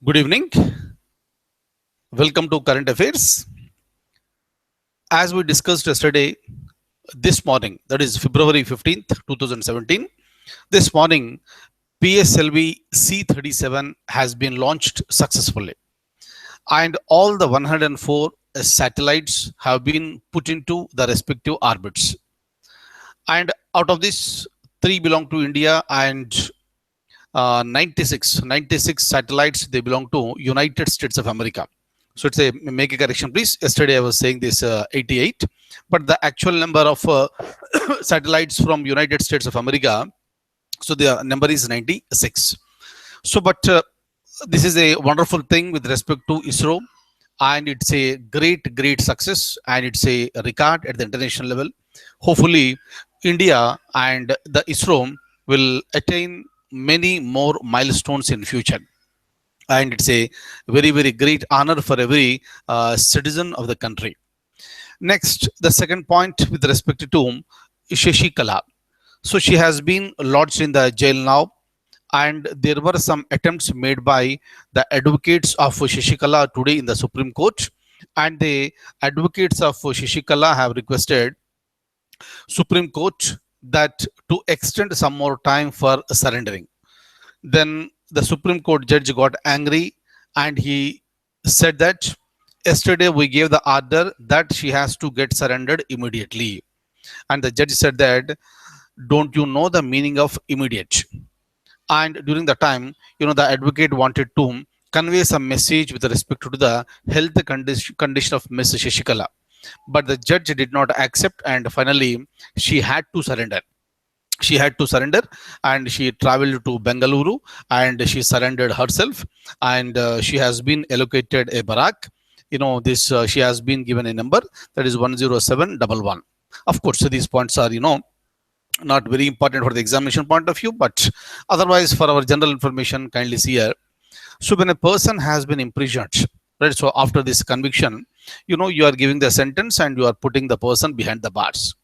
Good evening. Welcome to Current Affairs. As we discussed yesterday, this morning, that is February 15th, 2017, this morning, PSLV C-37 has been launched successfully. And all the 104 satellites have been put into the respective orbits. And out of this, three belong to India and 96 satellites, they belong to United States of America. So it's a make a correction, please. Yesterday I was saying this 88, but the actual number of satellites from United States of America, so the number is 96. So, but this is a wonderful thing with respect to ISRO, and it's a great success, and it's a record at the international level. Hopefully, India and the ISRO will attain many more milestones in future, and it's a very great honor for every citizen of the country. Next, the second point with respect to Shashi Kala. So she has been lodged in the jail now, and there were some attempts made by the advocates of Shashikala today in the Supreme Court, and the advocates of Shashikala have requested Supreme Court that to extend some more time for surrendering. Then the Supreme Court judge got angry, and he said that yesterday we gave the order that she has to get surrendered immediately. And the judge said that, don't you know the meaning of immediate? And during the time, the advocate wanted to convey some message with respect to the health condition of Miss Shashikala. But the judge did not accept, and finally she had to surrender. She had to surrender, and she traveled to Bengaluru, and she surrendered herself, and she has been allocated a barrack. This she has been given a number, that is 10711. Of course, so these points are not very important for the examination point of view, but otherwise for our general information, kindly see here. So when a person has been imprisoned, right, so after this conviction, you are giving the sentence and you are putting the person behind the bars.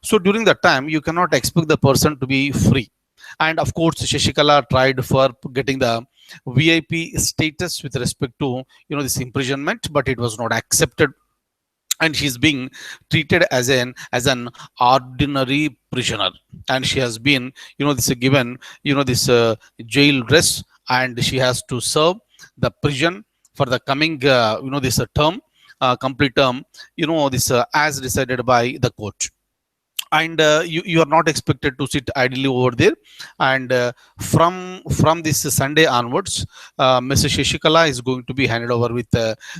So during that time, you cannot expect the person to be free. And of course, Shashikala tried for getting the VIP status with respect to this imprisonment, but it was not accepted, and she's being treated as an ordinary prisoner, and she has been this given this jail dress, and she has to serve the prison for the coming this term, complete term, this as decided by the court. And you are not expected to sit idly over there. And from this Sunday onwards, Mrs. Shashikala is going to be handed over with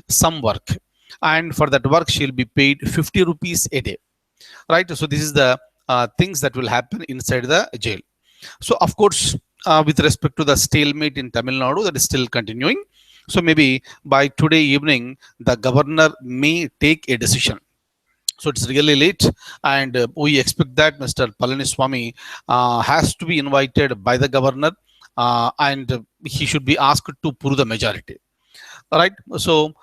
some work, and for that work she'll be paid 50 rupees a day, right? So this is the things that will happen inside the jail. So of course, with respect to the stalemate in Tamil Nadu, that is still continuing. So maybe by today evening the governor may take a decision. So it's really late, and we expect that Mr. Palaniswamy has to be invited by the governor, and he should be asked to prove the majority, right? So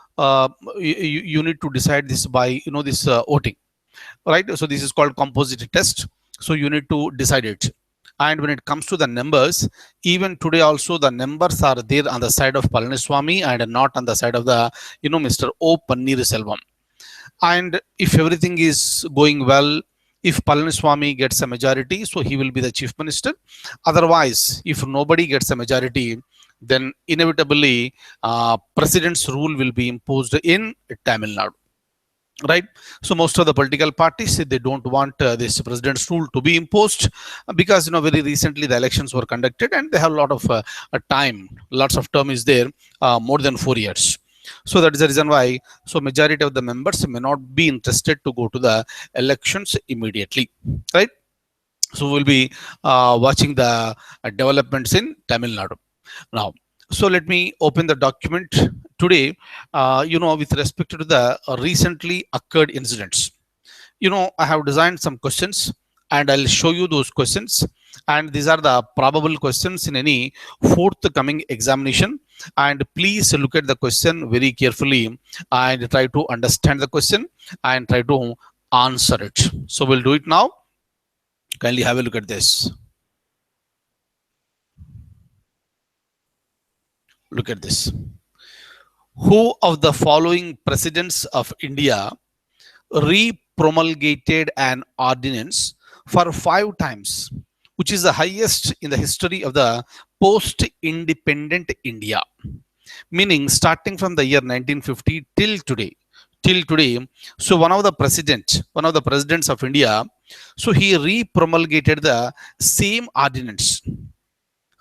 you need to decide this by this voting, right? So this is called composite test. So you need to decide it. And when it comes to the numbers, even today also the numbers are there on the side of Palaniswamy and not on the side of the Mr. O Pannirselvam. And if everything is going well, if Palaniswamy gets a majority, so he will be the chief minister. Otherwise, if nobody gets a majority, then inevitably president's rule will be imposed in Tamil Nadu, right? So most of the political parties, they don't want this president's rule to be imposed, because very recently the elections were conducted, and they have a lot of time, lots of term is there, more than 4 years. So that is the reason why majority of the members may not be interested to go to the elections immediately, right? So we'll be watching the developments in Tamil Nadu now. So let me open the document today. With respect to the recently occurred incidents, I have designed some questions, and I'll show you those questions. And these are the probable questions in any forthcoming examination. And please look at the question very carefully and try to understand the question and try to answer it. So we'll do it now. Kindly have a look at this. Look at this. Who of the following presidents of India re-promulgated an ordinance for 5 times, which is the highest in the history of the post-independent India? Meaning, starting from the year 1950 till today. So one of the presidents of India, so he re-promulgated the same ordinance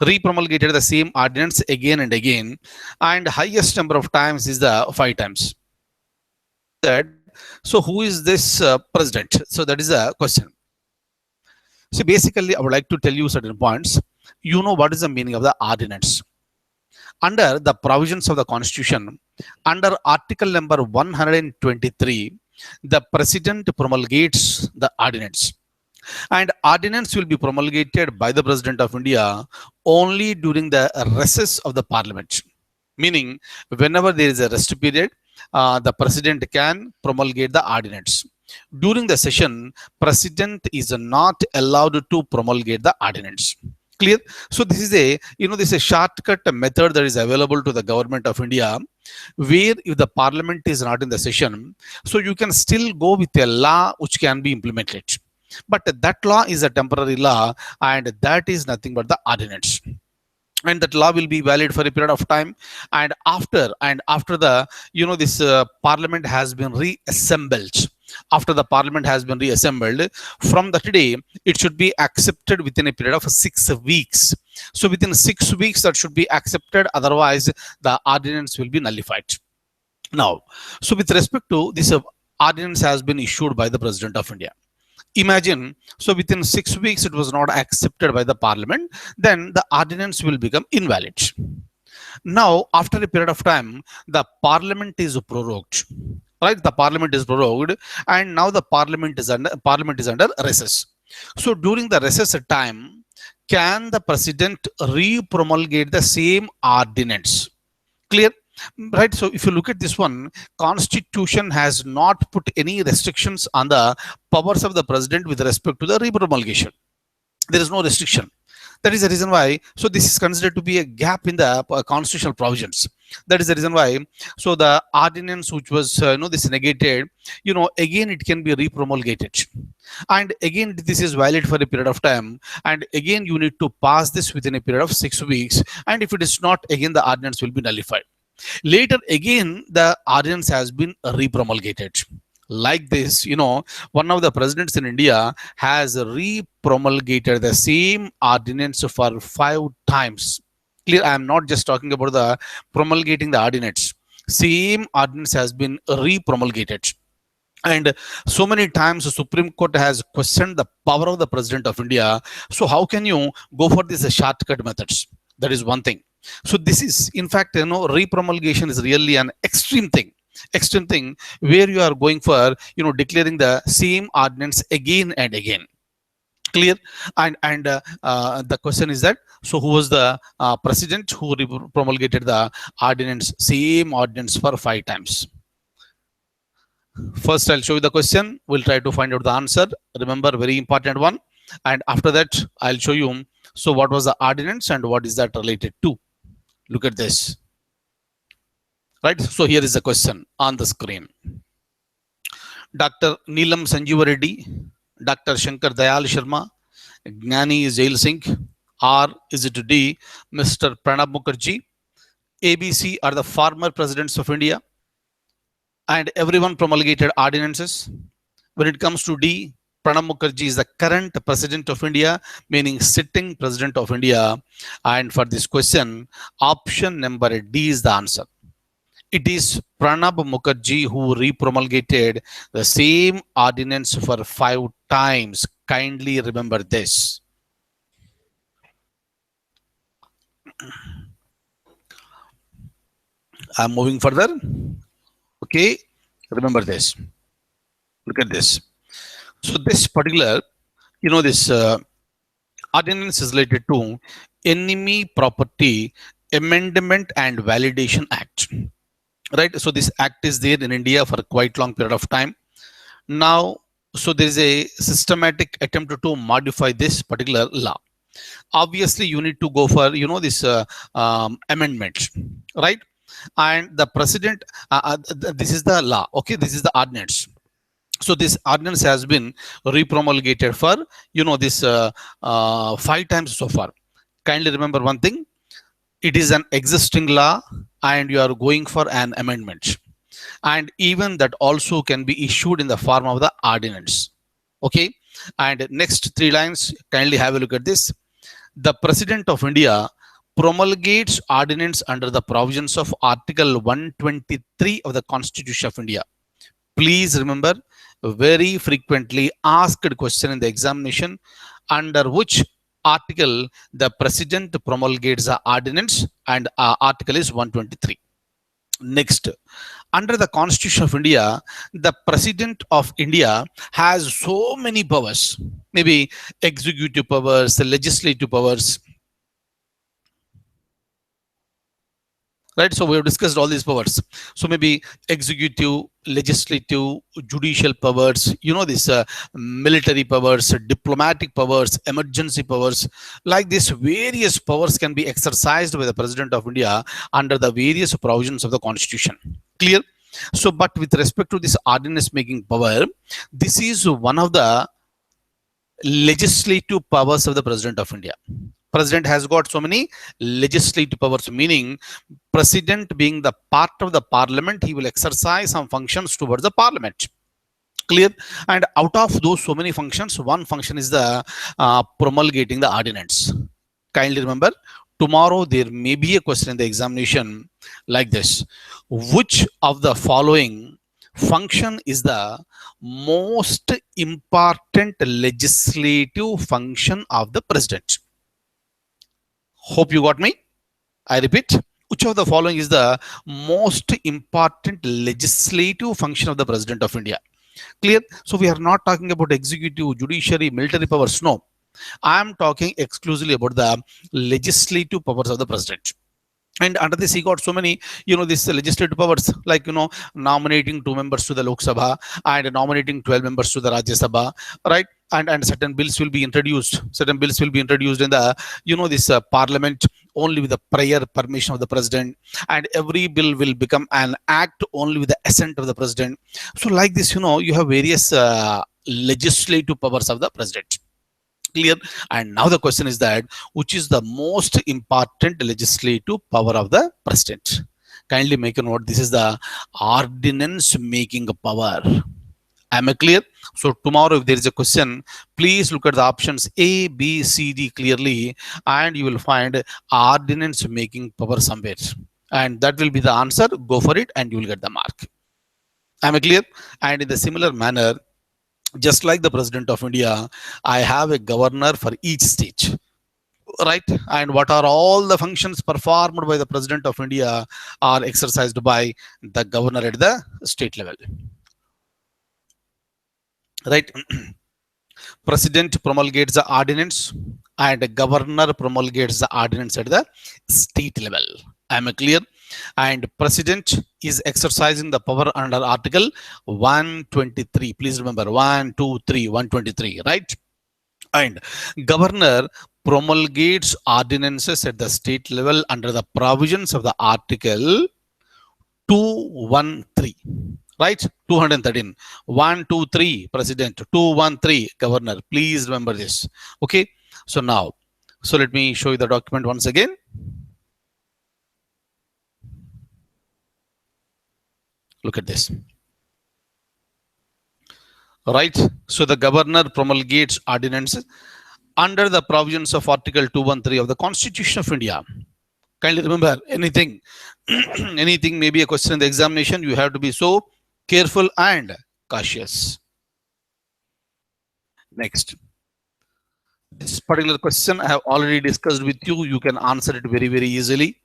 re-promulgated the same ordinance again and again, and highest number of times is the 5 times. That, so who is this president? So that is a question. So basically, I would like to tell you certain points. You know what is the meaning of the ordinance? Under the provisions of the constitution, under article number 123, the president promulgates the ordinance, and ordinance will be promulgated by the president of India only during the recess of the parliament. Meaning, whenever there is a rest period, the president can promulgate the ordinance. During the session, president is not allowed to promulgate the ordinance. Clear? So this is a shortcut method that is available to the government of India, where if the parliament is not in the session, so you can still go with a law which can be implemented. But that law is a temporary law, and that is nothing but the ordinance. And that law will be valid for a period of time. And after the this parliament has been reassembled, after the parliament has been reassembled, from that day it should be accepted within a period of 6 weeks. So within 6 weeks that should be accepted, otherwise the ordinance will be nullified. Now, so with respect to this ordinance has been issued by the president of India. Imagine, so within 6 weeks it was not accepted by the parliament, then the ordinance will become invalid. Now, after a period of time, the parliament is prorogued, right? The parliament is prorogued, and now the parliament is under recess. So during the recess time, can the president re-promulgate the same ordinance? Clear? Right? So if you look at this one, constitution has not put any restrictions on the powers of the president with respect to the re-promulgation. There is no restriction. That is the reason why, so this is considered to be a gap in the constitutional provisions. That is the reason why, so the ordinance which was this negated, again it can be re-promulgated, and again this is valid for a period of time, and again you need to pass this within a period of 6 weeks, and if it is not, again the ordinance will be nullified. Later again the ordinance has been re-promulgated. Like this, one of the presidents in India has re-promulgated the same ordinance for 5 times. Clear? I am not just talking about the promulgating the ordinance. Same ordinance has been re-promulgated. And so many times the Supreme Court has questioned the power of the president of India. So how can you go for these shortcut methods? That is one thing. So this is, in fact, re-promulgation is really an extreme thing where you are going for declaring the same ordinance again and again. Clear? And the question is that, so who was the president who promulgated the same ordinance for 5 times? First, I'll show you the question. We'll try to find out the answer. Remember, very important one. And after that, I'll show you, so what was the ordinance and what is that related to? Look at this. Right? So here is the question on the screen. Dr. Neelam Sanjeeva Reddy, Dr. Shankar Dayal Sharma, Gnani Jail Singh, or is it D, Mr. Pranab Mukherjee? ABC are the former presidents of India, and everyone promulgated ordinances. When it comes to D, Pranab Mukherjee is the current president of India, meaning sitting president of India. And for this question, option number D is the answer. It is Pranab Mukherjee who re-promulgated the same ordinance for 5 times. Kindly remember this. I'm moving further. Okay, remember this. Look at this. So this particular, this ordinance is related to Enemy Property Amendment and Validation Act. Right? So this act is there in India for a quite long period of time. Now, so there is a systematic attempt to modify this particular law. Obviously, you need to go for, this amendment, right? and the president, this is the law, okay, this is the ordinance. So this ordinance has been repromulgated for, this 5 times so far. Kindly remember one thing, it is an existing law and you are going for an amendment, and even that also can be issued in the form of the ordinance. Okay, and next 3 lines, kindly have a look at this. The President of India promulgates ordinance under the provisions of Article 123 of the Constitution of India. Please remember, very frequently asked question in the examination, under which article the President promulgates the ordinance, and article is 123. Next, under the Constitution of India, the President of India has so many powers, maybe executive powers, legislative powers, right? So we have discussed all these powers. So maybe executive, legislative, judicial powers, this military powers, diplomatic powers, emergency powers, like this various powers can be exercised by the President of India under the various provisions of the Constitution. Clear? So, but with respect to this ordinance making power, this is one of the legislative powers of the President of India. President has got so many legislative powers, meaning President being the part of the Parliament, he will exercise some functions towards the Parliament. Clear? And out of those so many functions, one function is the promulgating the ordinance. Kindly remember, tomorrow there may be a question in the examination like this: which of the following function is the most important legislative function of the President? Hope you got me. I repeat, which of the following is the most important legislative function of the President of India? Clear? So we are not talking about executive, judiciary, military powers. No, I am talking exclusively about the legislative powers of the President. And under this, he got so many, this legislative powers, like, nominating 2 members to the Lok Sabha and nominating 12 members to the Rajya Sabha, right? And certain bills will be introduced. Certain bills will be introduced in the, this Parliament only with the prior permission of the President. And every bill will become an act only with the assent of the President. So like this, you have various legislative powers of the President. Clear? And now the question is that, which is the most important legislative power of the President? Kindly make a note, this is the ordinance making power. Am I clear? So tomorrow if there is a question, please look at the options A, B, C, D clearly, and you will find ordinance making power somewhere, and that will be the answer. Go for it and you will get the mark. Am I clear? And in the similar manner, just like the President of India, I have a governor for each state, right? And what are all the functions performed by the President of India are exercised by the governor at the state level, right? President promulgates the ordinance and the governor promulgates the ordinance at the state level. Am I clear? And President is exercising the power under Article 123. Please remember 123, right? And governor promulgates ordinances at the state level under the provisions of the Article 213. Right? 213. 123 President, 213 Governor. Please remember this. Okay. So now, so let me show you the document once again. Look at this. Right. So the governor promulgates ordinances under the provisions of Article 213 of the Constitution of India. Kindly remember, anything, anything may be a question in the examination. You have to be so careful and cautious. Next. This particular question I have already discussed with you. You can answer it very, very easily.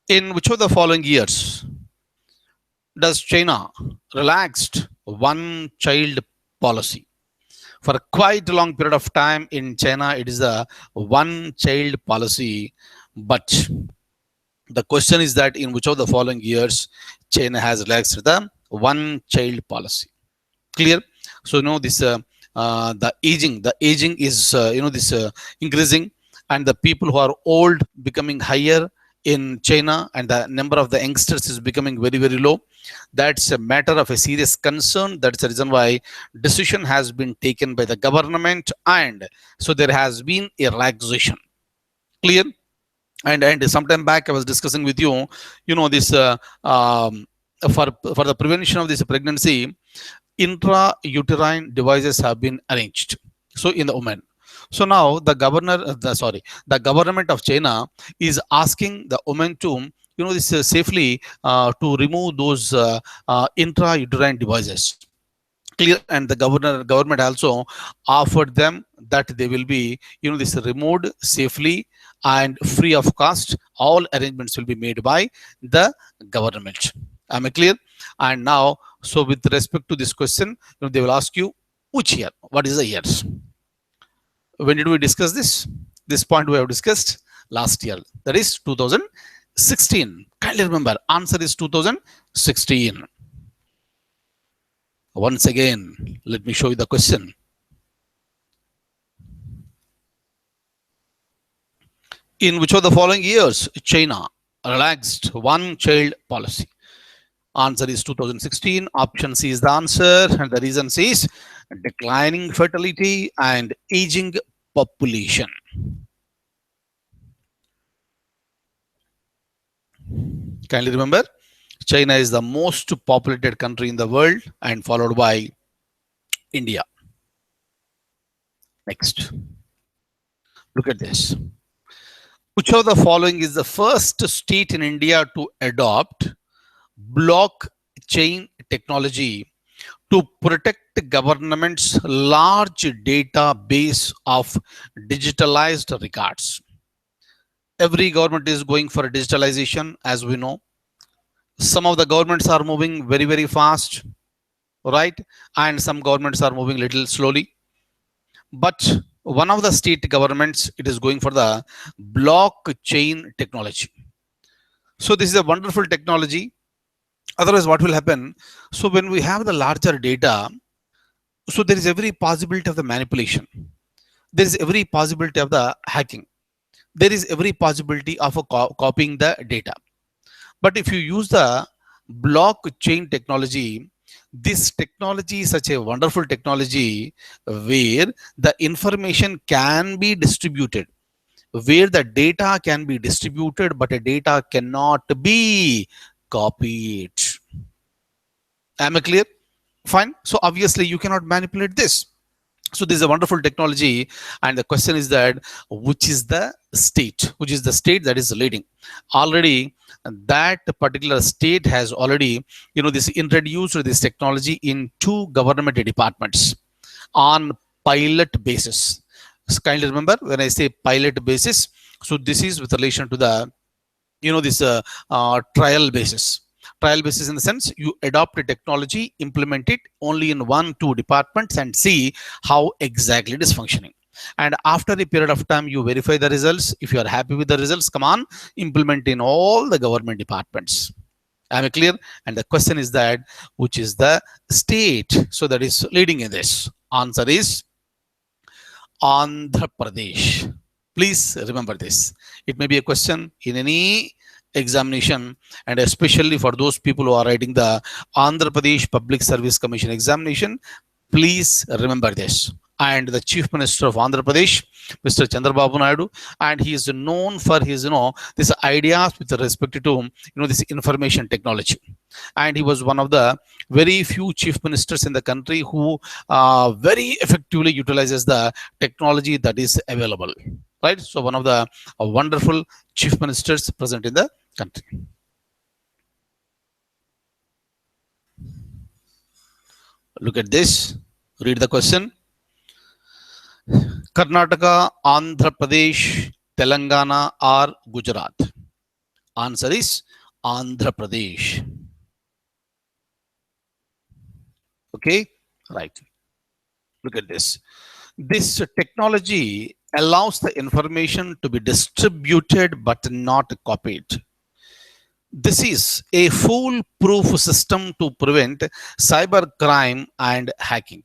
In which of the following years does China relaxed one-child policy? For quite a long period of time in China, it is a one-child policy. But the question is that in which of the following years China has relaxed the one-child policy? Clear? So this the aging is this increasing, and the people who are old becoming higher, in China, and the number of the youngsters is becoming very, very low. That's a matter of a serious concern. That's the reason why decision has been taken by the government, and so there has been a relaxation. Clear? And sometime back I was discussing with you, this for the prevention of this pregnancy, intrauterine devices have been arranged. So in the woman. So now the government of China is asking the women to, this safely to remove those intrauterine devices. Clear? And the government also offered them that they will be, this removed safely and free of cost. All arrangements will be made by the government. Am I clear? And now, so with respect to this question, they will ask you which year. What is the years? When did we discuss this? This point we have discussed last year. That is 2016. Kindly remember, answer is 2016. Once again, let me show you the question. In which of the following years China relaxed one-child policy? Answer is 2016. Option C is the answer, and the reason is declining fertility and aging population. Kindly remember, China is the most populated country in the world and followed by India. Next, look at this. Which of the following is the first state in India to adopt blockchain technology to protect government's large database of digitalized records? Every government is going for digitalization, as we know. Some of the governments are moving very, very fast, right? And some governments are moving little slowly. But one of the state governments, it is going for the blockchain technology. So this is a wonderful technology. Otherwise, what will happen? So when we have the larger data, so there is every possibility of the manipulation. There is every possibility of the hacking. There is every possibility of copying the data. But if you use the blockchain technology, this technology is such a wonderful technology where the information can be distributed, where the data can be distributed, but the data cannot be copied. Am I clear? Fine. So obviously you cannot manipulate this. So this is a wonderful technology, and the question is that which is the state that is leading? Already that particular state has already, this introduced this technology in 2 government departments on pilot basis. So kindly remember, when I say pilot basis, so this is with relation to the, this trial basis. Trial basis in the sense you adopt a technology, implement it only in 1-2 departments and see how exactly it is functioning. And after a period of time, you verify the results. If you are happy with the results, come on, implement in all the government departments. Am I clear? And the question is that which is the state so that is leading in this? Answer is Andhra Pradesh. Please remember this. It may be a question in any examination, and especially for those people who are writing the Andhra Pradesh Public Service Commission examination, please remember this. And the Chief Minister of Andhra Pradesh, Mr. Chandrababu Naidu, and he is known for his, this ideas with respect to, this information technology. And he was one of the very few chief ministers in the country who very effectively utilizes the technology that is available. Right? So one of the wonderful chief ministers present in the country. Look at this. Read the question. Karnataka, Andhra Pradesh, Telangana or Gujarat? Answer is Andhra Pradesh. Okay, right. Look at this. This technology allows the information to be distributed but not copied. This is a foolproof system to prevent cyber crime and hacking.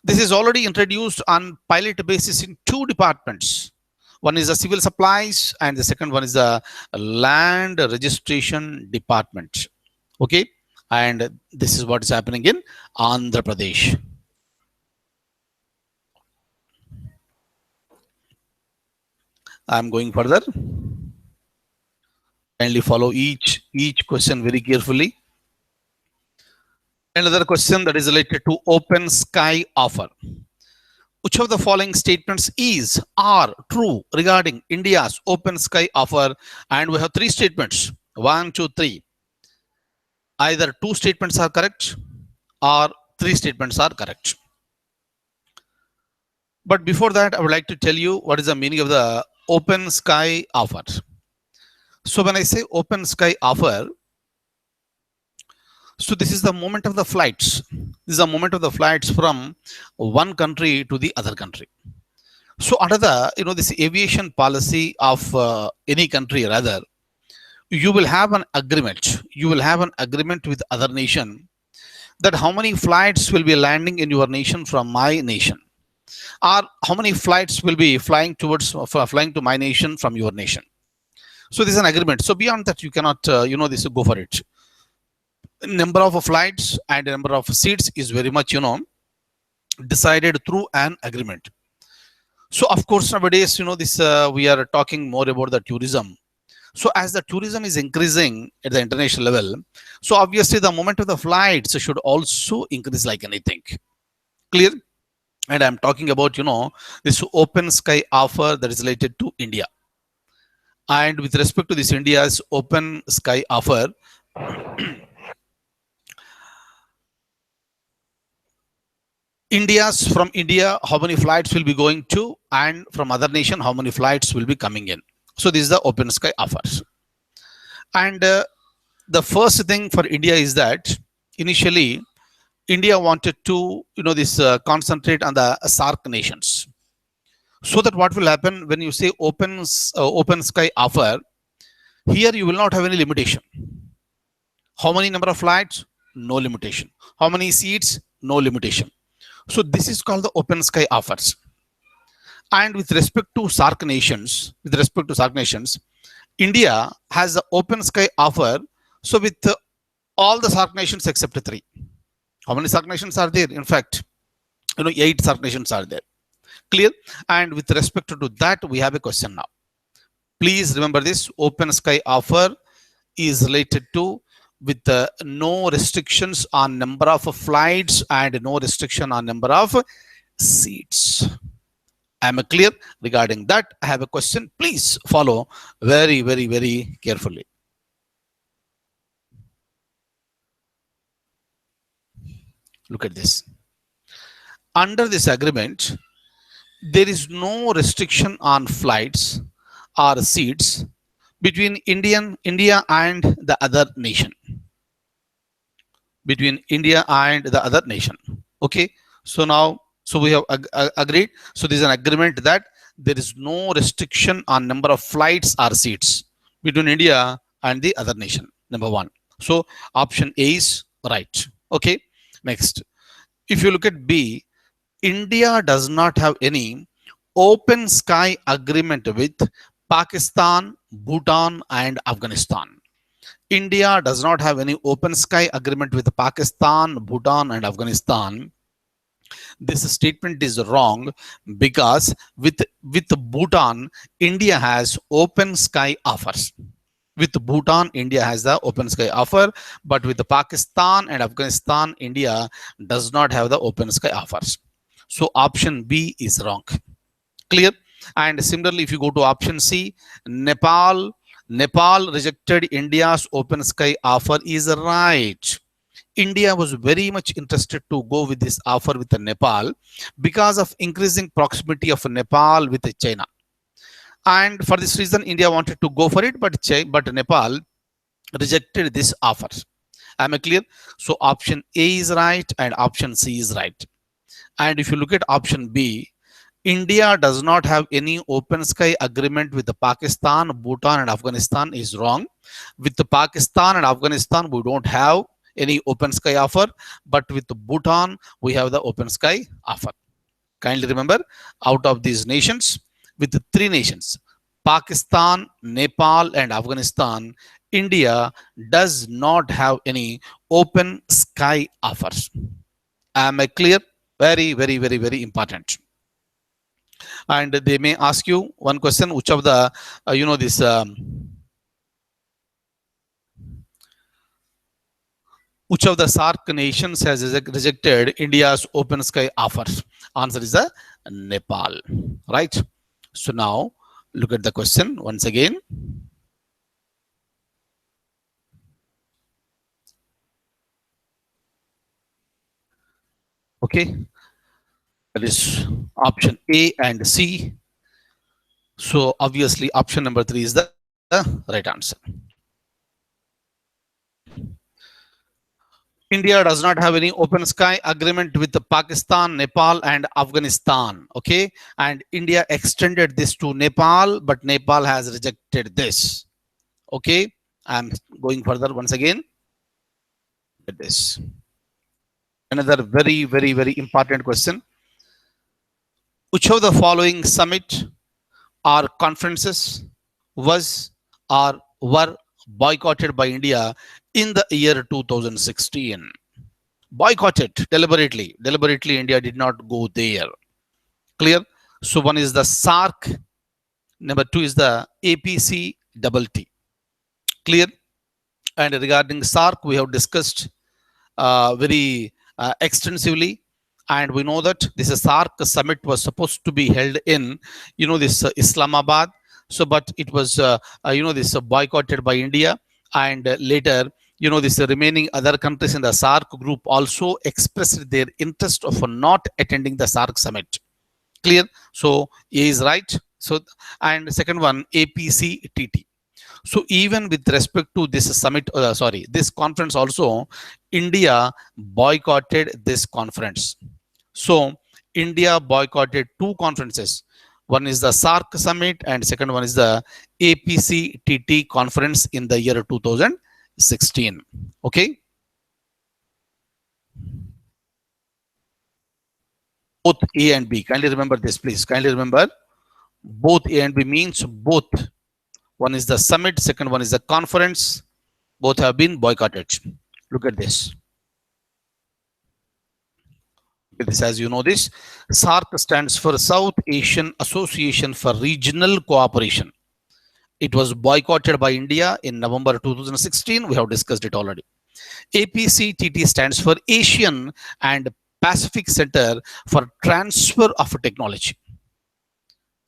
This is already introduced on pilot basis in 2 departments. One is the civil supplies, and the second one is the land registration department. Okay, and this is what is happening in Andhra Pradesh. I'm going further. Kindly follow each question very carefully. Another question that is related to open sky offer. Which of the following statements is or true regarding India's open sky offer? And we have three statements. 1, 2, 3. Either two statements are correct or three statements are correct. But before that, I would like to tell you what is the meaning of the open sky offer. So when I say open sky offer, so this is the moment of the flights. This is the moment of the flights from one country to the other country. So under the this aviation policy of any country, rather, you will have an agreement. You will have an agreement with other nation that how many flights will be landing in your nation from my nation, or how many flights will be flying to my nation from your nation. So this is an agreement. So beyond that, you cannot this go for it. Number of flights and number of seats is very much decided through an agreement. So of course nowadays this we are talking more about the tourism. So as the tourism is increasing at the international level, so obviously the moment of the flights should also increase like anything. Clear? And I'm talking about this open sky offer that is related to India. And with respect to this India's open sky offer, from India, how many flights will be going to, and from other nation, how many flights will be coming in. So this is the open sky offers. And the first thing for India is that initially India wanted to concentrate on the SAARC nations. So that what will happen when you say open sky offer, here you will not have any limitation. How many number of flights? No limitation. How many seats? No limitation. So this is called the open sky offers. And with respect to SAARC nations, India has the open sky offer. So with all the SAARC nations except 3. How many SAARC nations are there? In fact, 8 SAARC nations are there. Clear? And with respect to that, we have a question now. Please remember this open sky offer is related to with no restrictions on number of flights and no restriction on number of seats. Am I clear regarding that? I have a question. Please follow very, very, very carefully. Look at this. Under this agreement, there is no restriction on flights or seats between India and the other nation. Between India and the other nation. Okay. So now, we have agreed. So there is an agreement that there is no restriction on number of flights or seats between India and the other nation. Number 1. So option A is right. Okay. Next, if you look at B, India does not have any open sky agreement with Pakistan, Bhutan, and Afghanistan. India does not have any open sky agreement with Pakistan, Bhutan, and Afghanistan. This statement is wrong because with Bhutan, India has open sky offers. With Bhutan, India has the open sky offer, but with Pakistan and Afghanistan, India does not have the open sky offers. So option B is wrong. Clear? And similarly, if you go to option C, Nepal rejected India's open sky offer is right. India was very much interested to go with this offer with Nepal because of increasing proximity of Nepal with China. And for this reason, India wanted to go for it, but Nepal rejected this offer. Am I clear? So option A is right and option C is right. And if you look at option B, India does not have any open sky agreement with the Pakistan, Bhutan, and Afghanistan is wrong. With the Pakistan and Afghanistan, we don't have any open sky offer, but with Bhutan, we have the open sky offer. Kindly remember, out of these nations, with three nations, Pakistan, Nepal, and Afghanistan, India does not have any open sky offers. Am I clear? Very, very, very, very important. And they may ask you one question: which of the, this which of the SAARC nations has rejected India's open sky offer? Answer is the Nepal, right? So now look at the question once again. Okay, that is option A and C. So obviously option number 3 is the right answer. India does not have any open sky agreement with Pakistan, Nepal, and Afghanistan. Okay, and India extended this to Nepal, but Nepal has rejected this. Okay, I'm going further once again. At this, another very, very, very important question: which of the following summit or conferences was or were boycotted by India in the year 2016? Boycotted deliberately. Deliberately, India did not go there. Clear? So one is the SAARC. Number two is the APC double T. Clear? And regarding SAARC, we have discussed very extensively. And we know that this SAARC summit was supposed to be held in, this Islamabad. So, but it was, this boycotted by India. And later, this remaining other countries in the SAARC group also expressed their interest of not attending the SAARC summit. Clear? So A is right. So, and second one, APCTT. So even with respect to this summit, this conference also, India boycotted this conference. So India boycotted two conferences. One is the SAARC summit and second one is the APCTT conference in the year 2016. Okay. Both A and B. Kindly remember this, please. Kindly remember, both A and B means both. One is the summit, second one is the conference. Both have been boycotted. Look at this. As you know this, SAARC stands for South Asian Association for Regional Cooperation. It was boycotted by India in November 2016. We have discussed it already. APCTT stands for Asian and Pacific Center for Transfer of Technology.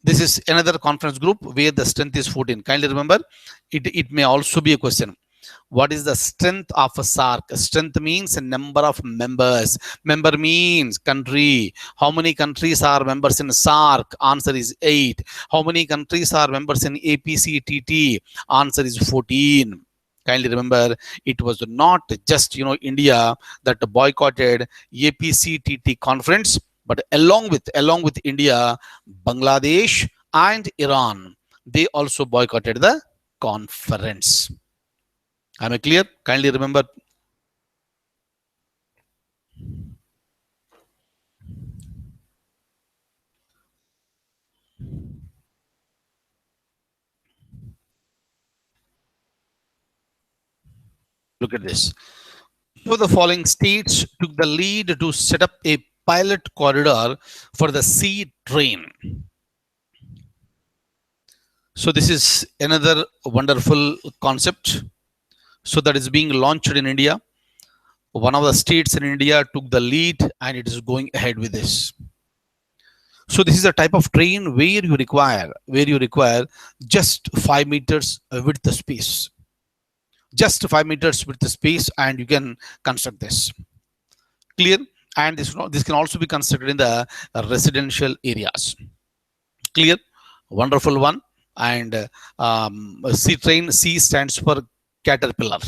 This is another conference group where the strength is 14. Kindly remember, it may also be a question. What is the strength of a SAARC? Strength means a number of members. Member means country. How many countries are members in SAARC? Answer is 8. How many countries are members in APCTT? Answer is 14. Kindly remember, it was not just India that boycotted APCTT conference, but along with India, Bangladesh and Iran, they also boycotted the conference. Am I clear? Kindly remember. Look at this. So the following states took the lead to set up a pilot corridor for the sea train. So this is another wonderful concept. So that is being launched in India. One of the states in India took the lead and it is going ahead with this. So this is a type of train where you require just 5 meters width space. Just 5 meters width space and you can construct this. Clear? And this can also be constructed in the residential areas. Clear? Wonderful one. And C train, C stands for caterpillar.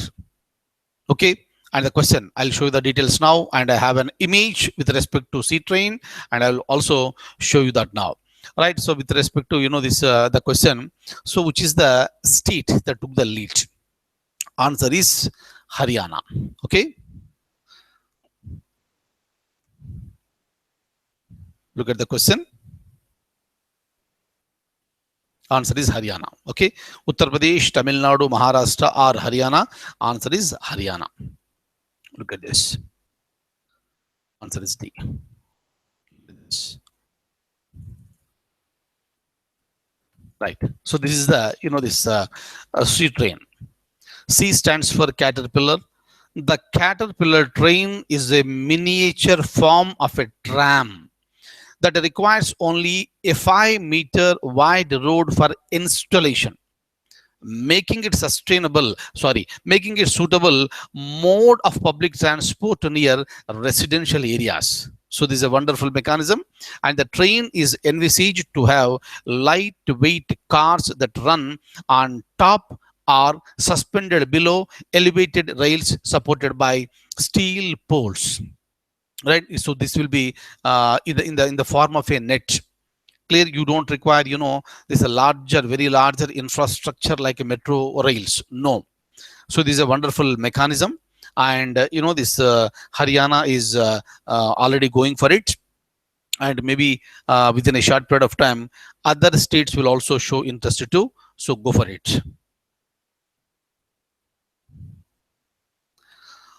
Okay. And the question, I'll show you the details now, and I have an image with respect to sea train, and I'll also show you that now. Right. So with respect to this the question, so which is the state that took the lead? Answer is Haryana. Okay. Look at the question. Answer is Haryana. Okay. Uttar Pradesh, Tamil Nadu, Maharashtra, or Haryana. Answer is Haryana. Look at this. Answer is D. Right. So this is the, this C train. C stands for caterpillar. The caterpillar train is a miniature form of a tram that requires only a 5-meter wide road for installation, making it making it suitable mode of public transport near residential areas. So this is a wonderful mechanism, and the train is envisaged to have lightweight cars that run on top or suspended below elevated rails supported by steel poles. Right. So this will be in the form of a net. Clear, you don't require, this a larger, very larger infrastructure like a metro rails. No. So this is a wonderful mechanism, and this Haryana is already going for it, and maybe within a short period of time other states will also show interest too. So go for it.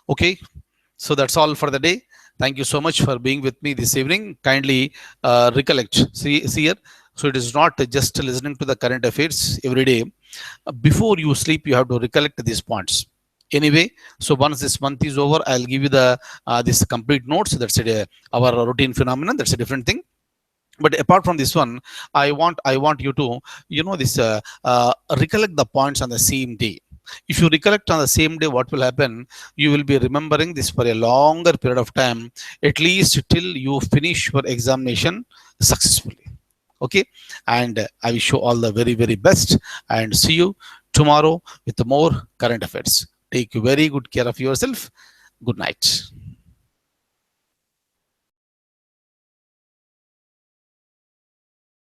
Okay, so that's all for the day. Thank you so much for being with me this evening. Kindly recollect, see here. So it is not just listening to the current affairs every day. Before you sleep, you have to recollect these points. Anyway, so once this month is over, I'll give you the this complete notes. That's it, our routine phenomenon. That's a different thing. But apart from this one, I want you to, this recollect the points on the same day. If you recollect on the same day, what will happen? You will be remembering this for a longer period of time, at least till you finish your examination successfully. Okay, and I wish you all the very, very best, and see you tomorrow with more current affairs. Take very good care of yourself. Good night.